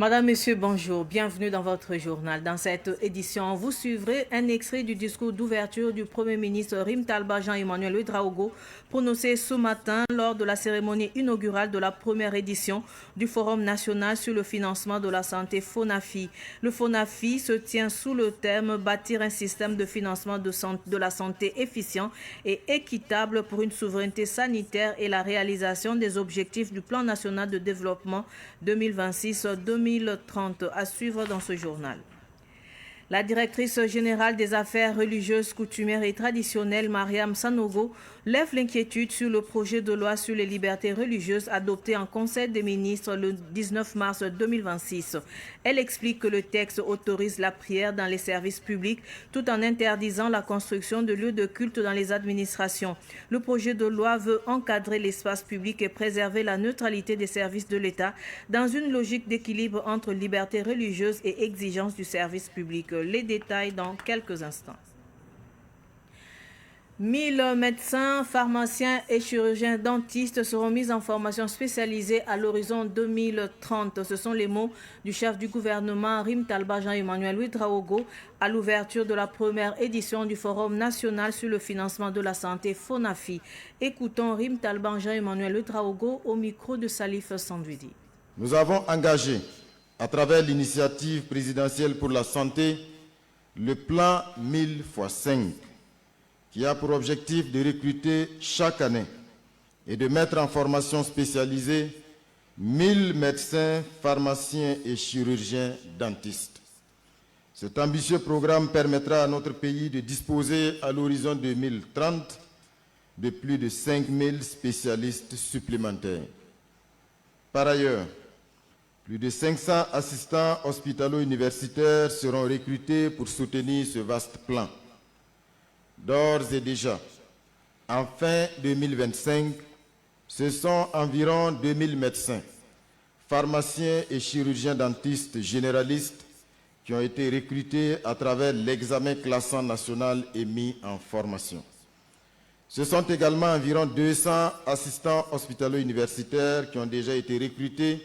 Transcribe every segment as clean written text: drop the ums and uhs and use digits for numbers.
Madame, Monsieur, bonjour. Bienvenue dans votre journal. Dans cette édition, vous suivrez un extrait du discours d'ouverture du Premier ministre Rim Talba Jean-Emmanuel Ouedraogo prononcé ce matin lors de la cérémonie inaugurale de la première édition du Forum national sur le financement de la santé FONAFI. Le FONAFI se tient sous le thème « Bâtir un système de financement de la santé efficient et équitable pour une souveraineté sanitaire et la réalisation des objectifs du Plan national de développement 2026-2030 » à suivre dans ce journal. La directrice générale des affaires religieuses, coutumières et traditionnelles, Mariam Sanogo, lève l'inquiétude sur le projet de loi sur les libertés religieuses adopté en Conseil des ministres le 19 mars 2026. Elle explique que le texte autorise la prière dans les services publics tout en interdisant la construction de lieux de culte dans les administrations. Le projet de loi veut encadrer l'espace public et préserver la neutralité des services de l'État dans une logique d'équilibre entre liberté religieuse et exigence du service public. Les détails dans quelques instants. 1000 médecins, pharmaciens et chirurgiens dentistes seront mis en formation spécialisée à l'horizon 2030. Ce sont les mots du chef du gouvernement Rim Talba Jean-Emmanuel Ouedraogo à l'ouverture de la première édition du Forum national sur le financement de la santé FONAFI. Écoutons Rim Talba Jean-Emmanuel Ouedraogo au micro de Salif Sandwidi. Nous avons engagé, à travers l'initiative présidentielle pour la santé, le plan 1000 x 5, qui a pour objectif de recruter chaque année et de mettre en formation spécialisée 1000 médecins, pharmaciens et chirurgiens dentistes. Cet ambitieux programme permettra à notre pays de disposer à l'horizon 2030 de plus de 5000 spécialistes supplémentaires. Par ailleurs, plus de 500 assistants hospitalo-universitaires seront recrutés pour soutenir ce vaste plan. D'ores et déjà, en fin 2025, ce sont environ 2000 médecins, pharmaciens et chirurgiens dentistes généralistes qui ont été recrutés à travers l'examen classant national et mis en formation. Ce sont également environ 200 assistants hospitalo-universitaires qui ont déjà été recrutés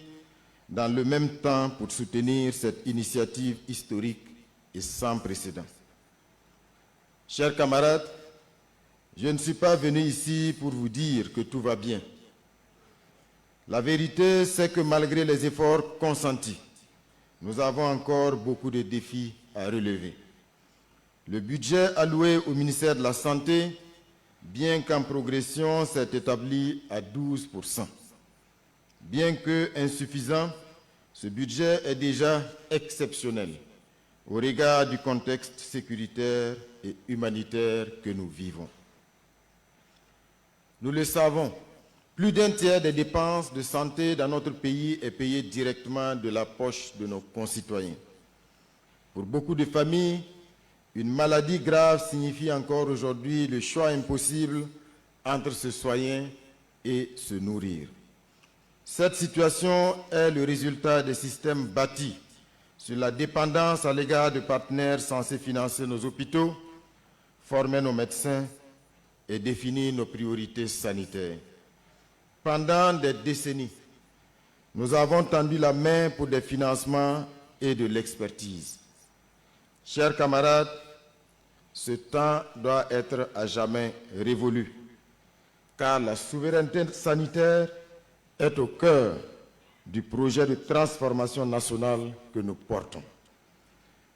dans le même temps pour soutenir cette initiative historique et sans précédent. Chers camarades, je ne suis pas venu ici pour vous dire que tout va bien. La vérité, c'est que malgré les efforts consentis, nous avons encore beaucoup de défis à relever. Le budget alloué au ministère de la Santé, bien qu'en progression, s'est établi à 12%. Bien que insuffisant, ce budget est déjà exceptionnel au regard du contexte sécuritaire et humanitaire que nous vivons. Nous le savons, plus d'un tiers des dépenses de santé dans notre pays est payé directement de la poche de nos concitoyens. Pour beaucoup de familles, une maladie grave signifie encore aujourd'hui le choix impossible entre se soigner et se nourrir. Cette situation est le résultat des systèmes bâtis sur la dépendance à l'égard de partenaires censés financer nos hôpitaux, former nos médecins et définir nos priorités sanitaires. Pendant des décennies, nous avons tendu la main pour des financements et de l'expertise. Chers camarades, ce temps doit être à jamais révolu, car la souveraineté sanitaire est au cœur du projet de transformation nationale que nous portons.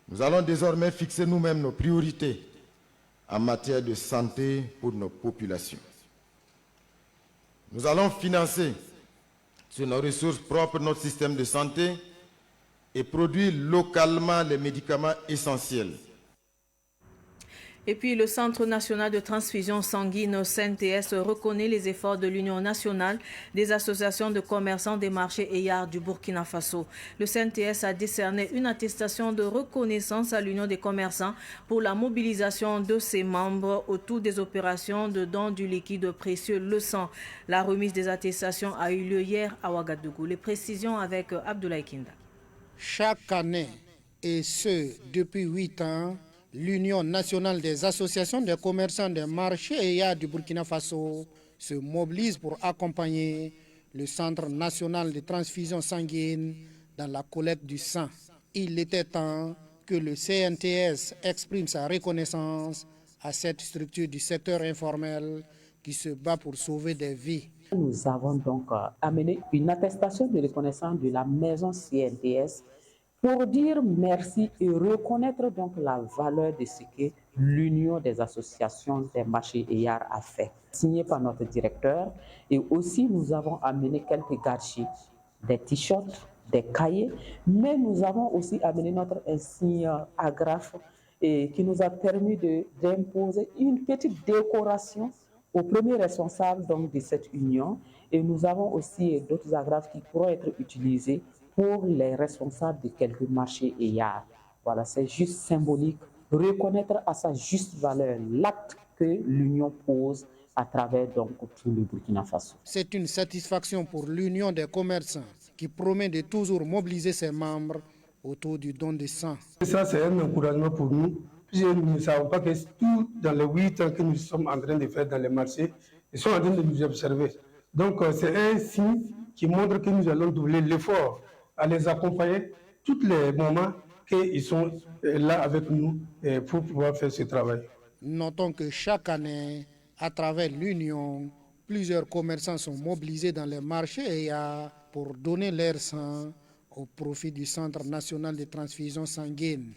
Nous allons désormais fixer nous-mêmes nos priorités en matière de santé pour nos populations. Nous allons financer sur nos ressources propres notre système de santé et produire localement les médicaments essentiels. Et puis le Centre national de transfusion sanguine CNTS reconnaît les efforts de l'Union nationale des associations de commerçants des marchés EYAR du Burkina Faso. Le CNTS a décerné une attestation de reconnaissance à l'Union des commerçants pour la mobilisation de ses membres autour des opérations de don du liquide précieux, le sang. La remise des attestations a eu lieu hier à Ouagadougou. Les précisions avec Abdoulaye Kinda. Chaque année, et ce depuis 8 ans, l'Union nationale des associations de commerçants des marchés EYAR du Burkina Faso se mobilise pour accompagner le Centre national de transfusion sanguine dans la collecte du sang. Il était temps que le CNTS exprime sa reconnaissance à cette structure du secteur informel qui se bat pour sauver des vies. Nous avons donc amené une attestation de reconnaissance de la maison CNTS pour dire merci et reconnaître donc la valeur de ce que l'Union des associations des marchés EYAR a fait, signé par notre directeur. Et aussi, nous avons amené quelques gadgets, des t-shirts, des cahiers, mais nous avons aussi amené notre insigne agrafe qui nous a permis d'imposer une petite décoration au premier responsable donc, de cette union. Et nous avons aussi d'autres agrafes qui pourront être utilisées pour les responsables de quelques marchés EYAR. Voilà, c'est juste symbolique, reconnaître à sa juste valeur l'acte que l'Union pose à travers donc tout le Burkina Faso. C'est une satisfaction pour l'Union des commerçants qui promet de toujours mobiliser ses membres autour du don de sang. Ça, c'est un encouragement pour nous. Nous ne savons pas que tout dans les 8 ans que nous sommes en train de faire dans les marchés, ils sont en train de nous observer. Donc, c'est un signe qui montre que nous allons doubler l'effort à les accompagner tous les moments qu'ils sont là avec nous pour pouvoir faire ce travail. Notons que chaque année, à travers l'Union, plusieurs commerçants sont mobilisés dans les marchés EYAR pour donner leur sang au profit du Centre national de transfusion sanguine.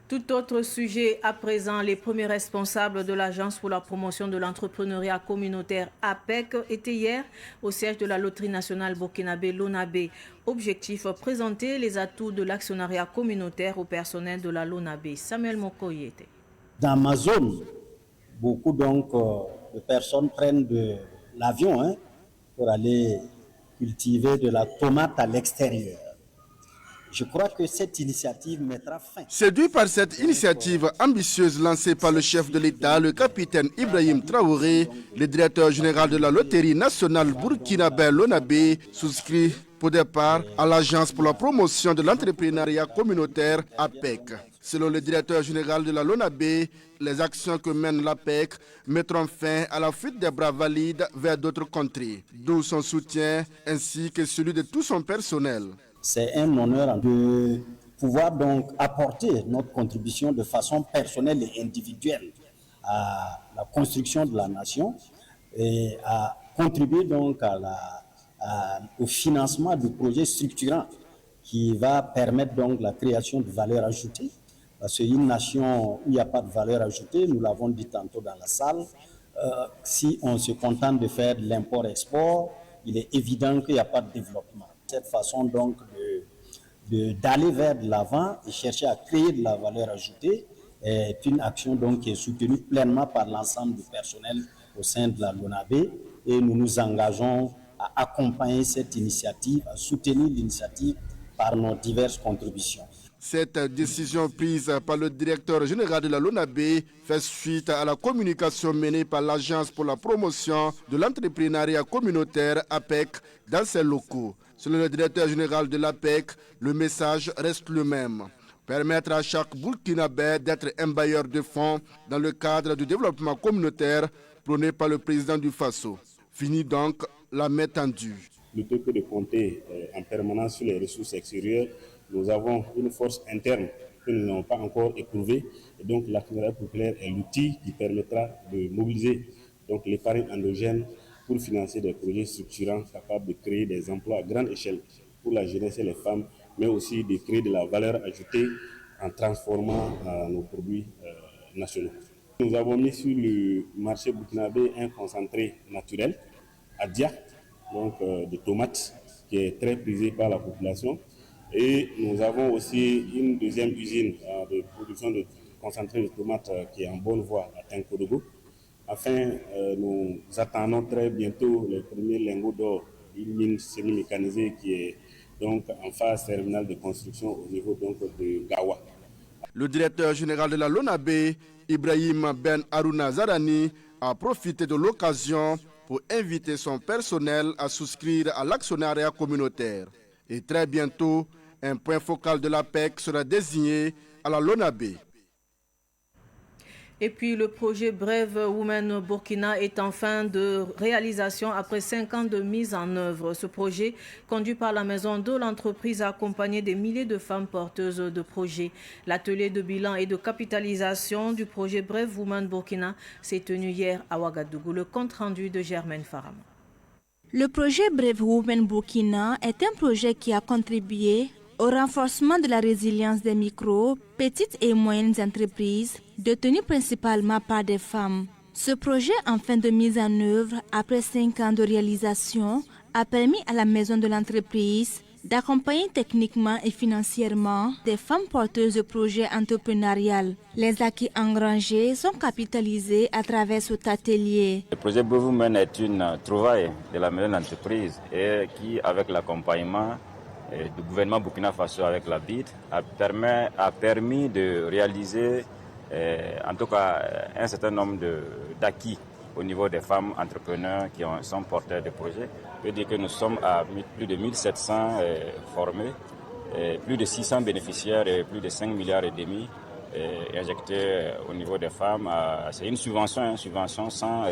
Tout autre sujet à présent, les premiers responsables de l'Agence pour la promotion de l'entrepreneuriat communautaire APEC étaient hier au siège de la Loterie nationale burkinabé LONABé. Objectif, présenter les atouts de l'actionnariat communautaire au personnel de la LONABé. Samuel Mokoyete. Dans ma zone, beaucoup donc de personnes prennent de l'avion pour aller cultiver de la tomate à l'extérieur. Je crois que cette initiative mettra fin. Séduit par cette initiative ambitieuse lancée par le chef de l'État, le capitaine Ibrahim Traoré, le directeur général de la Loterie nationale burkinabé LONABé souscrit au départ à l'Agence pour la promotion de l'entrepreneuriat communautaire APEC. Selon le directeur général de la LONABé, les actions que mène l'APEC mettront fin à la fuite des bras valides vers d'autres contrées, d'où son soutien ainsi que celui de tout son personnel. C'est un honneur de pouvoir donc apporter notre contribution de façon personnelle et individuelle à la construction de la nation et à contribuer donc au financement du projet structurant qui va permettre donc la création de valeur ajoutée. Parce qu'une nation où il n'y a pas de valeur ajoutée, nous l'avons dit tantôt dans la salle, si on se contente de faire de l'import-export, il est évident qu'il n'y a pas de développement. Cette façon donc d'aller vers de l'avant et chercher à créer de la valeur ajoutée est une action donc qui est soutenue pleinement par l'ensemble du personnel au sein de la LONABé et nous nous engageons à accompagner cette initiative, à soutenir l'initiative par nos diverses contributions. Cette décision prise par le directeur général de la LONABé fait suite à la communication menée par l'Agence pour la promotion de l'entrepreneuriat communautaire APEC dans ses locaux. Selon le directeur général de l'APEC, le message reste le même. Permettre à chaque Burkinabé d'être un bailleur de fonds dans le cadre du développement communautaire prôné par le président du Faso. Fini donc la main tendue. Plutôt que de compter en permanence sur les ressources extérieures, nous avons une force interne que nous n'avons pas encore éprouvée. Et donc l'actionnariat populaire est l'outil qui permettra de mobiliser donc l'épargne endogène pour financer des projets structurants capables de créer des emplois à grande échelle pour la jeunesse et les femmes, mais aussi de créer de la valeur ajoutée en transformant nos produits nationaux. Nous avons mis sur le marché burkinabé un concentré naturel, Adia, donc de tomates, qui est très prisé par la population. Et nous avons aussi une deuxième usine de production de concentré de tomates qui est en bonne voie à Tinkodogo. Enfin, nous attendons très bientôt les premiers lingots d'or d'une mine semi-mécanisée qui est donc en phase terminale de construction au niveau donc de Gawa. Le directeur général de la LONABé, Ibrahim Ben Harouna Zarani, a profité de l'occasion pour inviter son personnel à souscrire à l'actionnariat communautaire. Et très bientôt, un point focal de l'APEC sera désigné à la LONABé. Et puis le projet Brave Women Burkina est en fin de réalisation après 5 ans de mise en œuvre. Ce projet, conduit par la maison de l'entreprise, a accompagné des milliers de femmes porteuses de projets. L'atelier de bilan et de capitalisation du projet Brave Women Burkina s'est tenu hier à Ouagadougou. Le compte rendu de Germaine Farama. Le projet Brave Women Burkina est un projet qui a contribué au renforcement de la résilience des micro, petites et moyennes entreprises, détenues principalement par des femmes. Ce projet, en fin de mise en œuvre, après 5 ans de réalisation, a permis à la maison de l'entreprise d'accompagner techniquement et financièrement des femmes porteuses de projets entrepreneuriaux. Les acquis engrangés sont capitalisés à travers cet atelier. Le projet Brave Women est une trouvaille de la maison d'entreprise et qui, avec l'accompagnement du gouvernement Burkina Faso avec la BID, a permis de réaliser en tout cas un certain nombre d'acquis au niveau des femmes entrepreneurs qui sont porteurs de projets. Je veux dire que nous sommes à plus de 1700 formés, plus de 600 bénéficiaires et plus de 5 milliards et demi injectés au niveau des femmes. C'est une subvention sans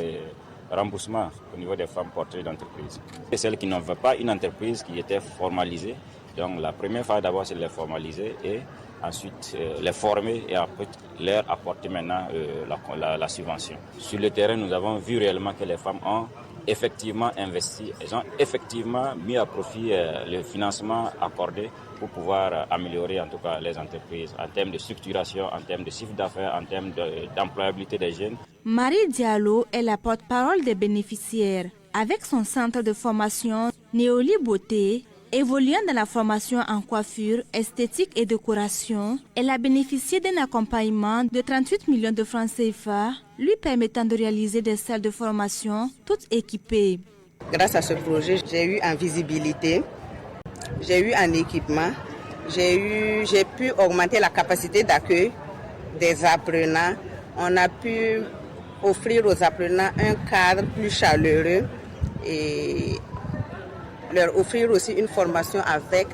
remboursement au niveau des femmes porteuses d'entreprise. Et celles qui n'ont pas une entreprise qui était formalisée. Donc la première phase d'abord c'est de les formaliser et ensuite les former et après leur apporter maintenant la subvention. Sur le terrain, nous avons vu réellement que les femmes ont effectivement investi, elles ont effectivement mis à profit le financement accordé pour pouvoir améliorer en tout cas les entreprises en termes de structuration, en termes de chiffre d'affaires, en termes d'employabilité des jeunes. Marie Diallo est la porte-parole des bénéficiaires. Avec son centre de formation Néoli Beauté, évoluant dans la formation en coiffure, esthétique et décoration, elle a bénéficié d'un accompagnement de 38 millions de francs CFA, lui permettant de réaliser des salles de formation toutes équipées. Grâce à ce projet, j'ai eu en visibilité, j'ai eu en équipement, j'ai pu augmenter la capacité d'accueil des apprenants. On a pu offrir aux apprenants un cadre plus chaleureux et leur offrir aussi une formation avec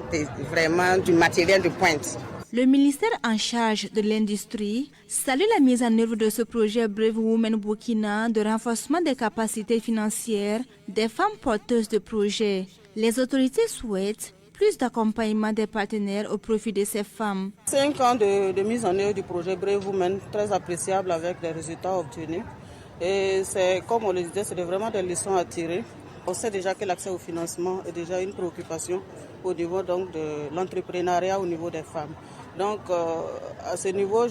vraiment du matériel de pointe. Le ministère en charge de l'industrie salue la mise en œuvre de ce projet Brave Women Burkina de renforcement des capacités financières des femmes porteuses de projets. Les autorités souhaitent plus d'accompagnement des partenaires au profit de ces femmes. 5 ans de mise en œuvre du projet Brave Women, très appréciable avec des résultats obtenus. Et c'est, comme on le disait, c'est vraiment des leçons à tirer. On sait déjà que l'accès au financement est déjà une préoccupation au niveau donc, de l'entrepreneuriat au niveau des femmes. Donc à ce niveau,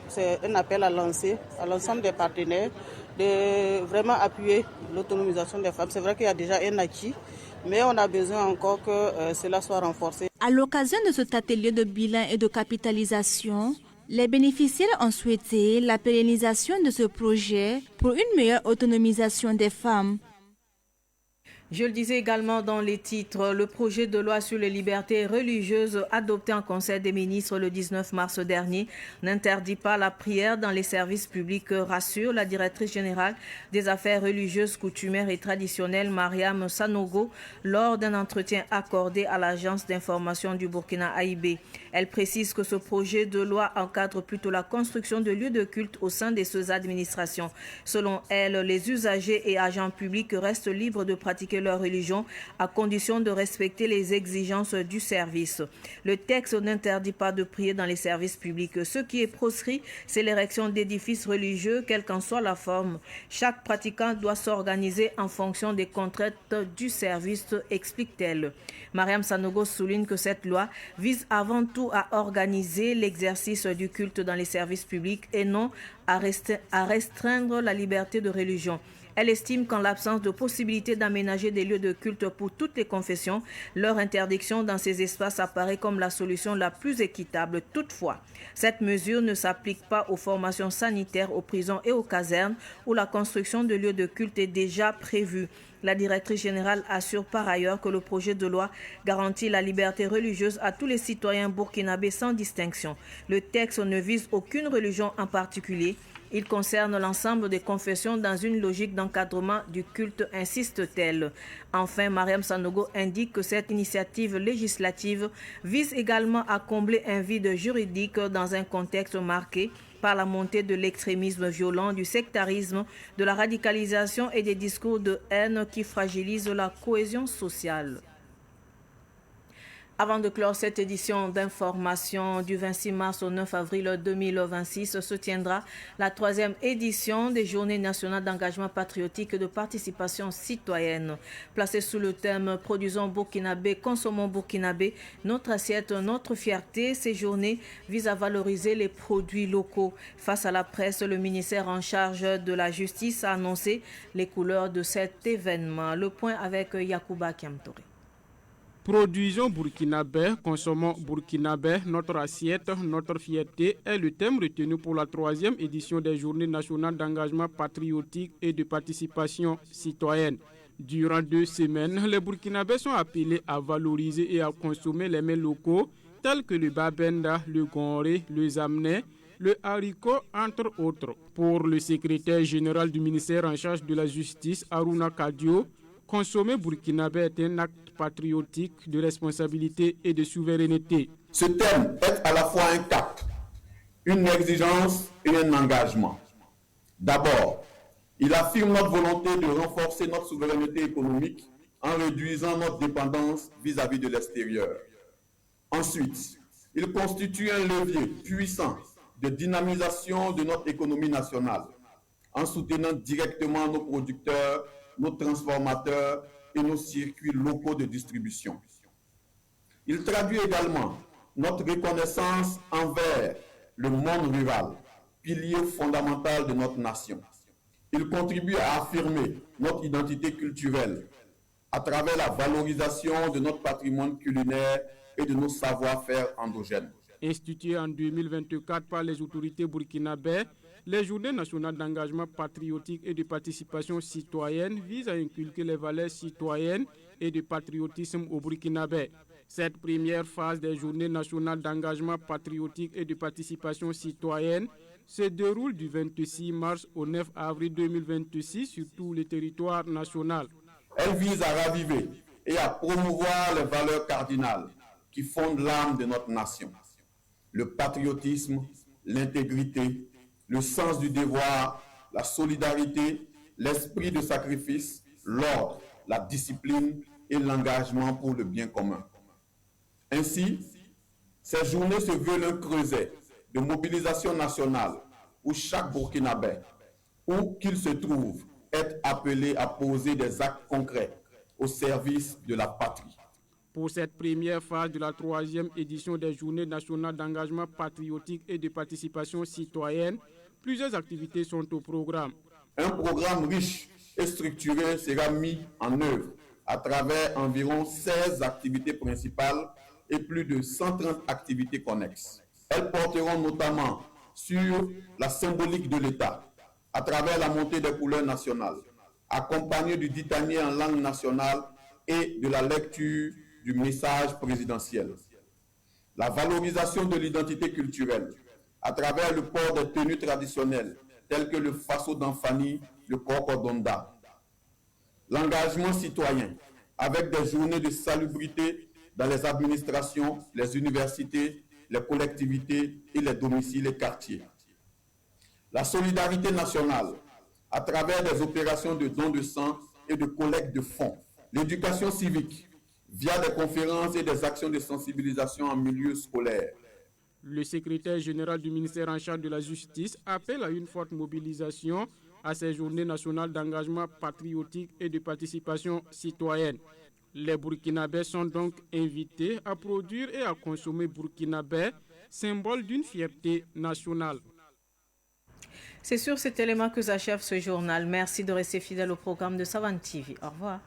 c'est un appel à lancer à l'ensemble des partenaires de vraiment appuyer l'autonomisation des femmes. C'est vrai qu'il y a déjà un acquis, mais on a besoin encore que cela soit renforcé. À l'occasion de cet atelier de bilan et de capitalisation, les bénéficiaires ont souhaité la pérennisation de ce projet pour une meilleure autonomisation des femmes. Je le disais également dans les titres, le projet de loi sur les libertés religieuses adopté en Conseil des ministres le 19 mars dernier n'interdit pas la prière dans les services publics, rassure la directrice générale des affaires religieuses, coutumières et traditionnelles, Mariam Sanogo, lors d'un entretien accordé à l'agence d'information du Burkina AIB. Elle précise que ce projet de loi encadre plutôt la construction de lieux de culte au sein de ces administrations. Selon elle, les usagers et agents publics restent libres de pratiquer leur religion à condition de respecter les exigences du service. Le texte n'interdit pas de prier dans les services publics. Ce qui est proscrit, c'est l'érection d'édifices religieux, quelle qu'en soit la forme. Chaque pratiquant doit s'organiser en fonction des contraintes du service, explique-t-elle. Mariam Sanogo souligne que cette loi vise avant tout à organiser l'exercice du culte dans les services publics et non à restreindre la liberté de religion. Elle estime qu'en l'absence de possibilité d'aménager des lieux de culte pour toutes les confessions, leur interdiction dans ces espaces apparaît comme la solution la plus équitable. Toutefois, cette mesure ne s'applique pas aux formations sanitaires, aux prisons et aux casernes où la construction de lieux de culte est déjà prévue. La directrice générale assure par ailleurs que le projet de loi garantit la liberté religieuse à tous les citoyens burkinabés sans distinction. Le texte ne vise aucune religion en particulier. Il concerne l'ensemble des confessions dans une logique d'encadrement du culte, insiste-t-elle. Enfin, Mariam Sanogo indique que cette initiative législative vise également à combler un vide juridique dans un contexte marqué par la montée de l'extrémisme violent, du sectarisme, de la radicalisation et des discours de haine qui fragilisent la cohésion sociale. Avant de clore cette édition d'information du 26 mars au 9 avril 2026, se tiendra la 3e édition des Journées nationales d'engagement patriotique et de participation citoyenne. Placée sous le thème « Produisons burkinabé, consommons burkinabé, notre assiette, notre fierté », ces journées visent à valoriser les produits locaux. Face à la presse, le ministère en charge de la Justice a annoncé les couleurs de cet événement. Le point avec Yacouba Kiamtore. Produisons burkinabé, consommons burkinabé, notre assiette, notre fierté est le thème retenu pour la 3e édition des Journées nationales d'engagement patriotique et de participation citoyenne. Durant 2 semaines, les burkinabés sont appelés à valoriser et à consommer les mets locaux tels que le babenda, le gonré, le zamné, le haricot, entre autres. Pour le secrétaire général du ministère en charge de la Justice, Aruna Kadio, consommer burkinabé est un acte patriotique de responsabilité et de souveraineté. Ce thème est à la fois un cap, une exigence et un engagement. D'abord, il affirme notre volonté de renforcer notre souveraineté économique en réduisant notre dépendance vis-à-vis de l'extérieur. Ensuite, il constitue un levier puissant de dynamisation de notre économie nationale en soutenant directement nos producteurs, nos transformateurs et nos circuits locaux de distribution. Il traduit également notre reconnaissance envers le monde rural, pilier fondamental de notre nation. Il contribue à affirmer notre identité culturelle à travers la valorisation de notre patrimoine culinaire et de nos savoir-faire endogènes. Instituées en 2024 par les autorités burkinabées, les Journées nationales d'engagement patriotique et de participation citoyenne visent à inculquer les valeurs citoyennes et de patriotisme au Burkinabé. Cette première phase des Journées nationales d'engagement patriotique et de participation citoyenne se déroule du 26 mars au 9 avril 2026 sur tout le territoire national. Elle vise à raviver et à promouvoir les valeurs cardinales qui fondent l'âme de notre nation. Le patriotisme, l'intégrité, le sens du devoir, la solidarité, l'esprit de sacrifice, l'ordre, la discipline et l'engagement pour le bien commun. Ainsi, ces journées se veulent un creuset de mobilisation nationale où chaque Burkinabé, où qu'il se trouve, est appelé à poser des actes concrets au service de la patrie. Pour cette première phase de la 3e édition des Journées nationales d'engagement patriotique et de participation citoyenne, plusieurs activités sont au programme. Un programme riche et structuré sera mis en œuvre à travers environ 16 activités principales et plus de 130 activités connexes. Elles porteront notamment sur la symbolique de l'État, à travers la montée des couleurs nationales, accompagnée du ditanier en langue nationale et de la lecture du message présidentiel. La valorisation de l'identité culturelle, à travers le port des tenues traditionnelles, telles que le faso d'Anfani, le Kokodonda. L'engagement citoyen, avec des journées de salubrité dans les administrations, les universités, les collectivités et les domiciles et quartiers. La solidarité nationale, à travers des opérations de dons de sang et de collecte de fonds. L'éducation civique, via des conférences et des actions de sensibilisation en milieu scolaire. Le secrétaire général du ministère en charge de la Justice appelle à une forte mobilisation à ces journées nationales d'engagement patriotique et de participation citoyenne. Les Burkinabés sont donc invités à produire et à consommer burkinabé, symbole d'une fierté nationale. C'est sur cet élément que s'achève ce journal. Merci de rester fidèle au programme de Savane TV. Au revoir.